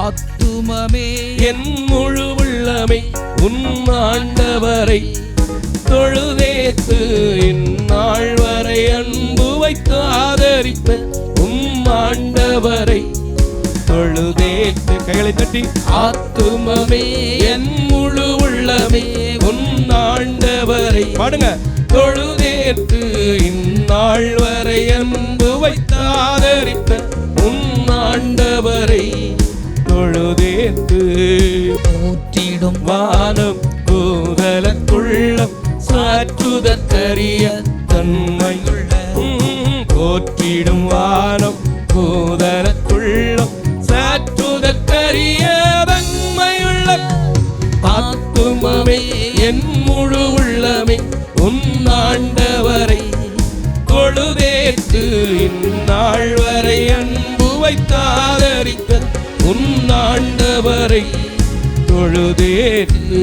ஆத்துமமே என் முழு உள்ளமே உன் ஆண்டவரை தொழுதேத்து இந்நாள் வரை அன்பு வைத்து ஆதரித்த ஆண்டவரை தொழுதேத்து. கைகளை தட்டி ஆத்துமமே என் முழு உள்ளமே உன் ஆண்டவரை பாடுங்க. தொழுதேத்து இந்நாள் வரை அன்பு வைத்து ஆதரித்த ஆண்டவரை தொழுதேத்து. போற்றிடும் வானம் கூதலத்துள்ளம் சாற்றுதற்கரிய தன்மையுள்ள போற்றிடும் வானம் கூதலத்துள்ளம் சாற்றுதற்கரிய தன்மையுள்ள ஆத்துமமே என் முழு உள்ளமே உன் ஆண்டவரை தொழுதேத்து இந்நாள் வரை அன்பு வைத்தாதரித்த உன் ஆண்டவரை தொழுதேத்து.